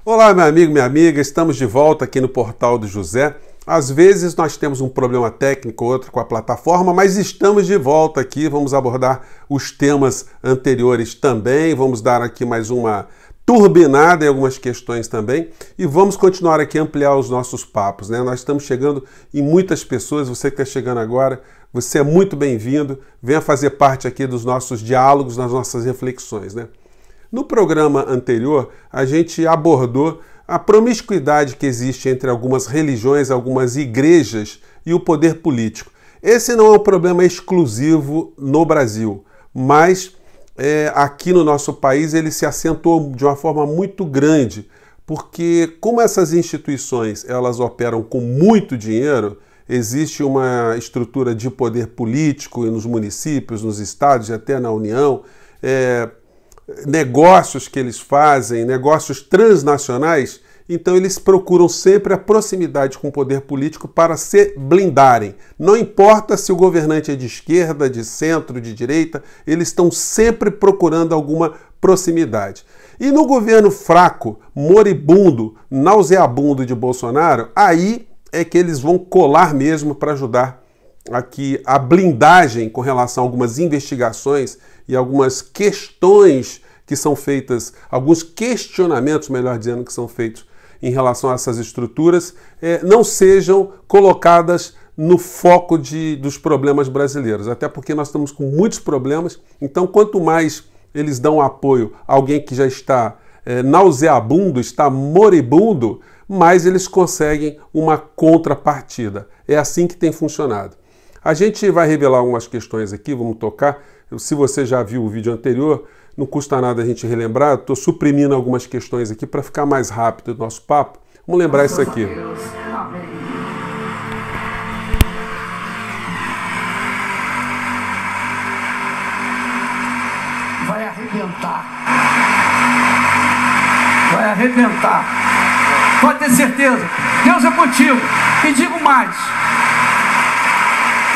Olá, meu amigo, minha amiga, estamos de volta aqui no Portal do José. Às vezes nós temos um problema técnico ou outro com a plataforma, mas estamos de volta aqui, vamos abordar os temas anteriores também, vamos dar aqui mais uma turbinada em algumas questões também e vamos continuar aqui a ampliar os nossos papos, né? Nós estamos chegando em muitas pessoas, você que está chegando agora, você é muito bem-vindo, venha fazer parte aqui dos nossos diálogos, das nossas reflexões, né? No programa anterior, a gente abordou a promiscuidade que existe entre algumas religiões, algumas igrejas e o poder político. Esse não é um problema exclusivo no Brasil, mas aqui no nosso país ele se acentuou de uma forma muito grande, porque como essas instituições elas operam com muito dinheiro, existe uma estrutura de poder político nos municípios, nos estados e até na União, negócios que eles fazem, negócios transnacionais, então eles procuram sempre a proximidade com o poder político para se blindarem. Não importa se o governante é de esquerda, de centro, de direita, eles estão sempre procurando alguma proximidade. E no governo fraco, moribundo, nauseabundo de Bolsonaro, aí é que eles vão colar mesmo para ajudar aqui a blindagem com relação a algumas investigações e algumas questões que são feitas, alguns questionamentos, melhor dizendo, que são feitos em relação a essas estruturas, não sejam colocadas no foco dos problemas brasileiros. Até porque nós estamos com muitos problemas, então quanto mais eles dão apoio a alguém que já está nauseabundo, está moribundo, mais eles conseguem uma contrapartida. É assim que tem funcionado. A gente vai revelar algumas questões aqui, vamos tocar. Se você já viu o vídeo anterior, não custa nada a gente relembrar. Estou suprimindo algumas questões aqui para ficar mais rápido o nosso papo. Vamos lembrar isso aqui. Vai arrebentar. Vai arrebentar. Pode ter certeza. Deus é contigo. E digo mais.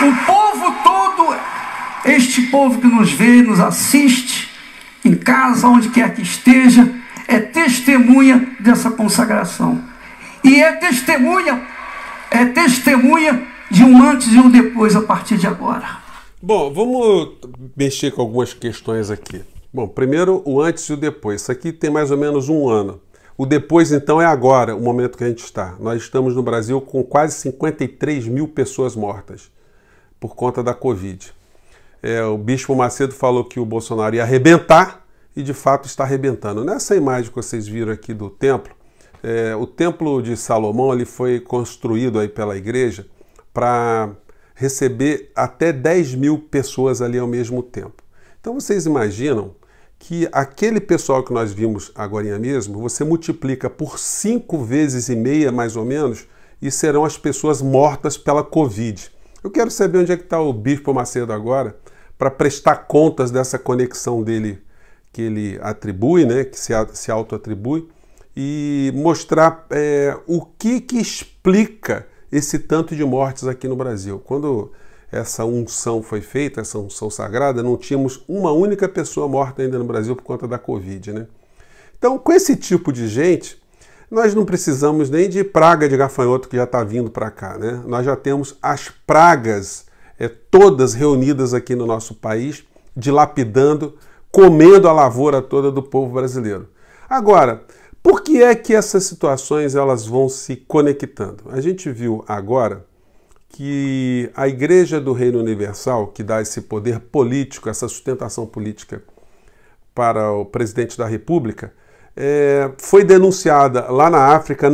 O povo todo, este povo que nos vê, nos assiste, em casa, onde quer que esteja, é testemunha dessa consagração. E é testemunha de um antes e um depois a partir de agora. Bom, vamos mexer com algumas questões aqui. Bom, primeiro o antes e o depois. Isso aqui tem mais ou menos um ano. O depois, então, é agora, o momento que a gente está. Nós estamos no Brasil com quase 53 mil pessoas mortas por conta da Covid. O Bispo Macedo falou que o Bolsonaro ia arrebentar e de fato está arrebentando. Nessa imagem que vocês viram aqui do templo, o Templo de Salomão ele foi construído aí pela igreja para receber até 10 mil pessoas ali ao mesmo tempo. Então vocês imaginam que aquele pessoal que nós vimos agora mesmo, você multiplica por 5 vezes e meia mais ou menos e serão as pessoas mortas pela Covid. Eu quero saber onde é que está o Bispo Macedo agora para prestar contas dessa conexão dele que ele atribui, né, que se auto-atribui, e mostrar o que explica esse tanto de mortes aqui no Brasil. Quando essa unção foi feita, essa unção sagrada, não tínhamos uma única pessoa morta ainda no Brasil por conta da Covid, né? Então, com esse tipo de gente, nós não precisamos nem de praga de gafanhoto que já está vindo para cá, né? Nós já temos as pragas todas reunidas aqui no nosso país, dilapidando, comendo a lavoura toda do povo brasileiro. Agora, por que é que essas situações elas vão se conectando? A gente viu agora que a Igreja do Reino Universal, que dá esse poder político, essa sustentação política para o presidente da República, foi denunciada lá na África,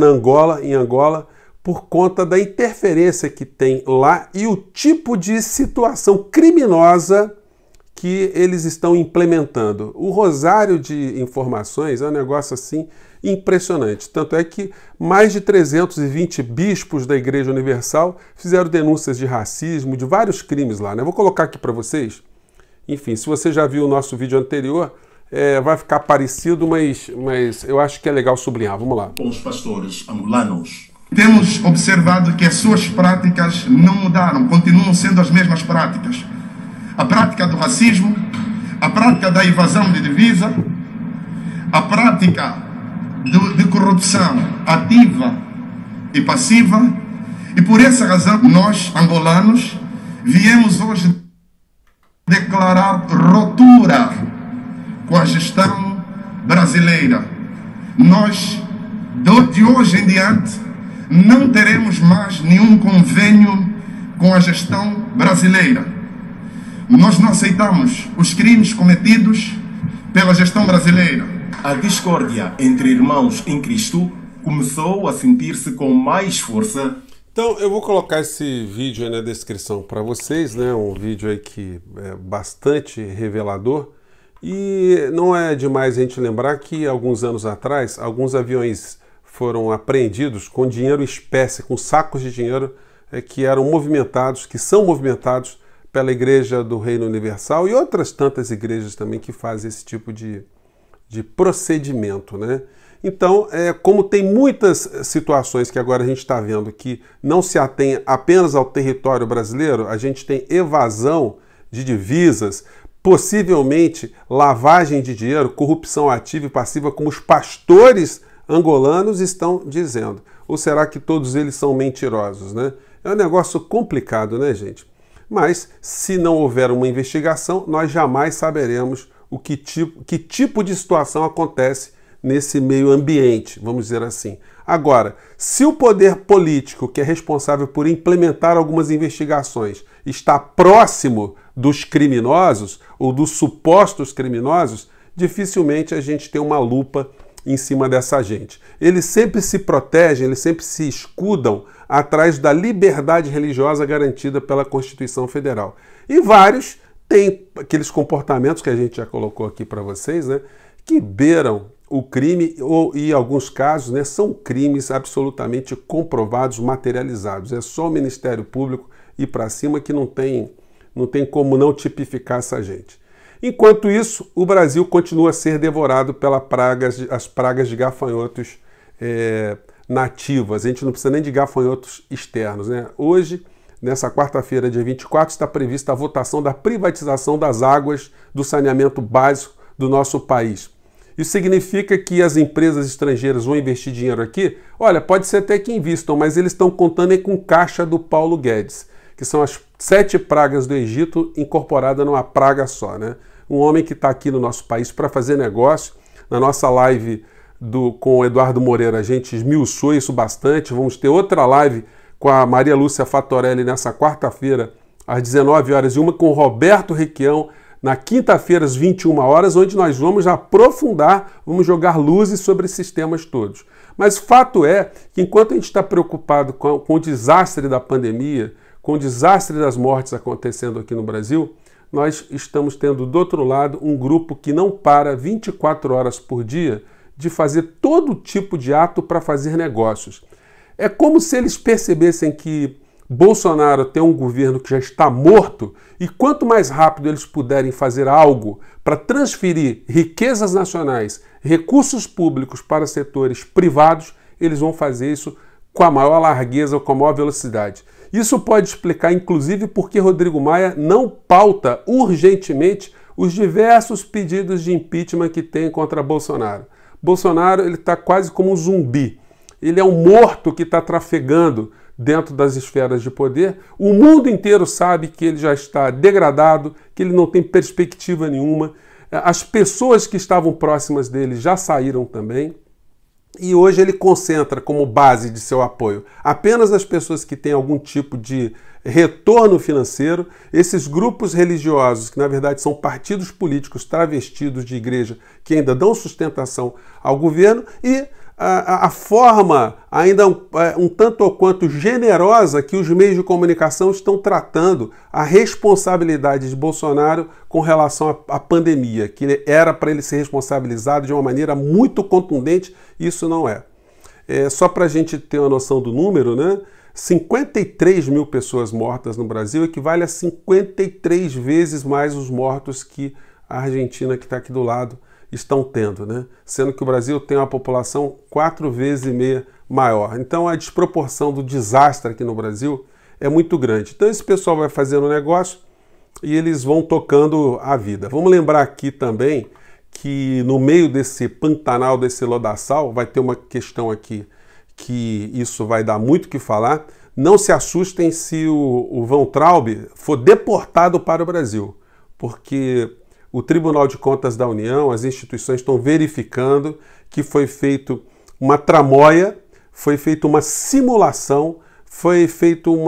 em Angola, por conta da interferência que tem lá e o tipo de situação criminosa que eles estão implementando. O rosário de informações é um negócio assim impressionante. Tanto é que mais de 320 bispos da Igreja Universal fizeram denúncias de racismo, de vários crimes lá, né? Vou colocar aqui para vocês. Enfim, se você já viu o nosso vídeo anterior, vai ficar parecido, mas eu acho que é legal sublinhar. Vamos lá. Com os pastores angolanos. Temos observado que as suas práticas não mudaram, continuam sendo as mesmas práticas. A prática do racismo, a prática da evasão de divisa, a prática de corrupção ativa e passiva, e por essa razão nós, angolanos, viemos hoje declarar ruptura com a gestão brasileira. Nós, de hoje em diante, não teremos mais nenhum convênio com a gestão brasileira. Nós não aceitamos os crimes cometidos pela gestão brasileira. A discórdia entre irmãos em Cristo começou a sentir-se com mais força. Então eu vou colocar esse vídeo aí na descrição para vocês, né? Um vídeo aí que é bastante revelador. E não é demais a gente lembrar que alguns anos atrás, alguns aviões foram apreendidos com dinheiro espécie, com sacos de dinheiro que eram movimentados, que são movimentados pela Igreja do Reino Universal e outras tantas igrejas também que fazem esse tipo de procedimento, né? Então, como tem muitas situações que agora a gente está vendo que não se atém apenas ao território brasileiro, a gente tem evasão de divisas, possivelmente lavagem de dinheiro, corrupção ativa e passiva, como os pastores angolanos estão dizendo. Ou será que todos eles são mentirosos, né? É um negócio complicado, né, gente? Mas, se não houver uma investigação, nós jamais saberemos que tipo de situação acontece nesse meio ambiente, vamos dizer assim. Agora, se o poder político, que é responsável por implementar algumas investigações, está próximo dos criminosos ou dos supostos criminosos, dificilmente a gente tem uma lupa em cima dessa gente. Eles sempre se protegem, eles sempre se escudam atrás da liberdade religiosa garantida pela Constituição Federal. E vários têm aqueles comportamentos que a gente já colocou aqui para vocês, né, que beiram o crime, e em alguns casos, né, são crimes absolutamente comprovados, materializados. É só o Ministério Público ir para cima que não tem como não tipificar essa gente. Enquanto isso, o Brasil continua a ser devorado pelas pragas de gafanhotos nativas. A gente não precisa nem de gafanhotos externos, né? Hoje, nessa quarta-feira, dia 24, está prevista a votação da privatização das águas do saneamento básico do nosso país. Isso significa que as empresas estrangeiras vão investir dinheiro aqui? Olha, pode ser até que invistam, mas eles estão contando aí com caixa do Paulo Guedes, que são as 7 pragas do Egito incorporadas numa praga só, né? Um homem que está aqui no nosso país para fazer negócio. Na nossa live com o Eduardo Moreira, a gente esmiuçou isso bastante. Vamos ter outra live com a Maria Lúcia Fatorelli nessa quarta-feira, às 19 horas, e uma com o Roberto Requião, na quinta-feira, às 21 horas, onde nós vamos aprofundar, vamos jogar luzes sobre esses temas todos. Mas fato é que enquanto a gente está preocupado com o desastre da pandemia, com o desastre das mortes acontecendo aqui no Brasil, nós estamos tendo do outro lado um grupo que não para 24 horas por dia de fazer todo tipo de ato para fazer negócios. É como se eles percebessem que Bolsonaro tem um governo que já está morto e quanto mais rápido eles puderem fazer algo para transferir riquezas nacionais, recursos públicos para setores privados, eles vão fazer isso com a maior largueza, com a maior velocidade. Isso pode explicar, inclusive, por que Rodrigo Maia não pauta urgentemente os diversos pedidos de impeachment que tem contra Bolsonaro. Bolsonaro está quase como um zumbi. Ele é um morto que está trafegando dentro das esferas de poder. O mundo inteiro sabe que ele já está degradado, que ele não tem perspectiva nenhuma. As pessoas que estavam próximas dele já saíram também. E hoje ele concentra como base de seu apoio apenas as pessoas que têm algum tipo de retorno financeiro, esses grupos religiosos, que na verdade são partidos políticos travestidos de igreja, que ainda dão sustentação ao governo, e a forma ainda um tanto ou quanto generosa que os meios de comunicação estão tratando a responsabilidade de Bolsonaro com relação à pandemia, que era para ele ser responsabilizado de uma maneira muito contundente. Isso não é. Só para a gente ter uma noção do número, né? 53 mil pessoas mortas no Brasil equivale a 53 vezes mais os mortos que a Argentina, que está aqui do lado, estão tendo, né? Sendo que o Brasil tem uma população 4,5 vezes maior. Então a desproporção do desastre aqui no Brasil é muito grande. Então esse pessoal vai fazendo negócio e eles vão tocando a vida. Vamos lembrar aqui também que no meio desse pantanal, desse lodaçal, vai ter uma questão aqui que isso vai dar muito o que falar. Não se assustem se o Von Traub for deportado para o Brasil, porque o Tribunal de Contas da União, as instituições estão verificando que foi feito uma tramóia, foi feita uma simulação, foi feito um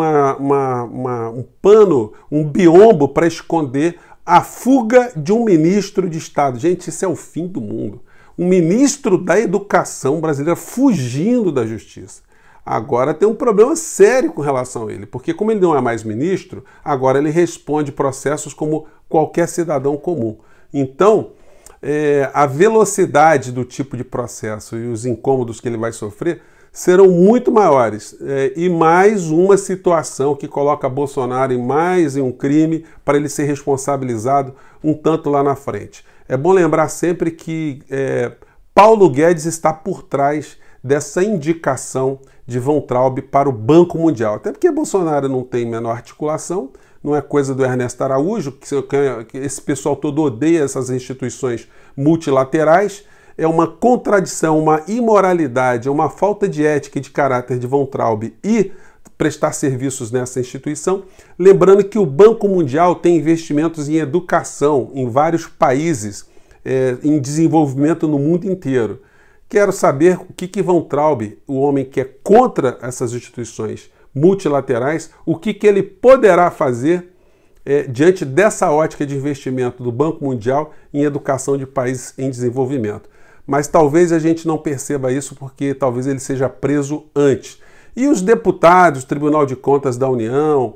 pano, um biombo para esconder a fuga de um ministro de Estado. Gente, isso é o fim do mundo. Um ministro da Educação brasileira fugindo da justiça. Agora tem um problema sério com relação a ele, porque como ele não é mais ministro, agora ele responde processos como qualquer cidadão comum. Então, a velocidade do tipo de processo e os incômodos que ele vai sofrer serão muito maiores. E mais uma situação que coloca Bolsonaro em mais um crime para ele ser responsabilizado um tanto lá na frente. É bom lembrar sempre que Paulo Guedes está por trás dessa indicação de Von Traub para o Banco Mundial. Até porque Bolsonaro não tem menor articulação, não é coisa do Ernesto Araújo, que esse pessoal todo odeia essas instituições multilaterais. É uma contradição, uma imoralidade, uma falta de ética e de caráter de Von Traub e prestar serviços nessa instituição. Lembrando que o Banco Mundial tem investimentos em educação em vários países, em desenvolvimento no mundo inteiro. Quero saber o que Von Traub, o homem que é contra essas instituições multilaterais, o que ele poderá fazer diante dessa ótica de investimento do Banco Mundial em educação de países em desenvolvimento. Mas talvez a gente não perceba isso porque talvez ele seja preso antes. E os deputados, o Tribunal de Contas da União,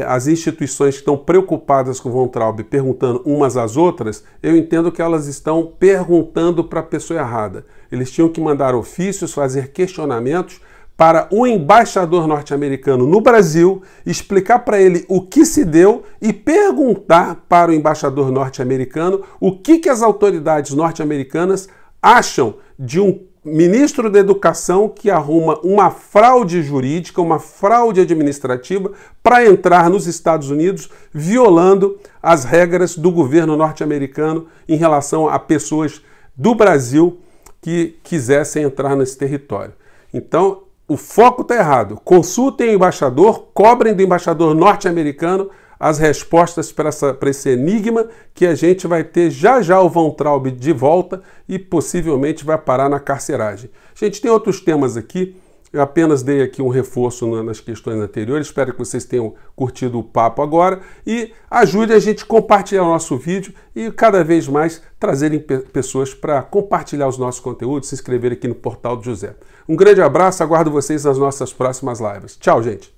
as instituições que estão preocupadas com Von Traub perguntando umas às outras, eu entendo que elas estão perguntando para a pessoa errada. Eles tinham que mandar ofícios, fazer questionamentos para o embaixador norte-americano no Brasil, explicar para ele o que se deu e perguntar para o embaixador norte-americano o que as autoridades norte-americanas acham de um ministro da Educação que arruma uma fraude jurídica, uma fraude administrativa para entrar nos Estados Unidos, violando as regras do governo norte-americano em relação a pessoas do Brasil que quisessem entrar nesse território. Então, o foco está errado. Consultem o embaixador, cobrem do embaixador norte-americano as respostas para esse enigma que a gente vai ter já o Von Traub de volta e possivelmente vai parar na carceragem. Gente, tem outros temas aqui, eu apenas dei aqui um reforço nas questões anteriores, espero que vocês tenham curtido o papo agora e ajude a gente a compartilhar o nosso vídeo e cada vez mais trazerem pessoas para compartilhar os nossos conteúdos, se inscrever aqui no Portal do José. Um grande abraço, aguardo vocês nas nossas próximas lives. Tchau, gente!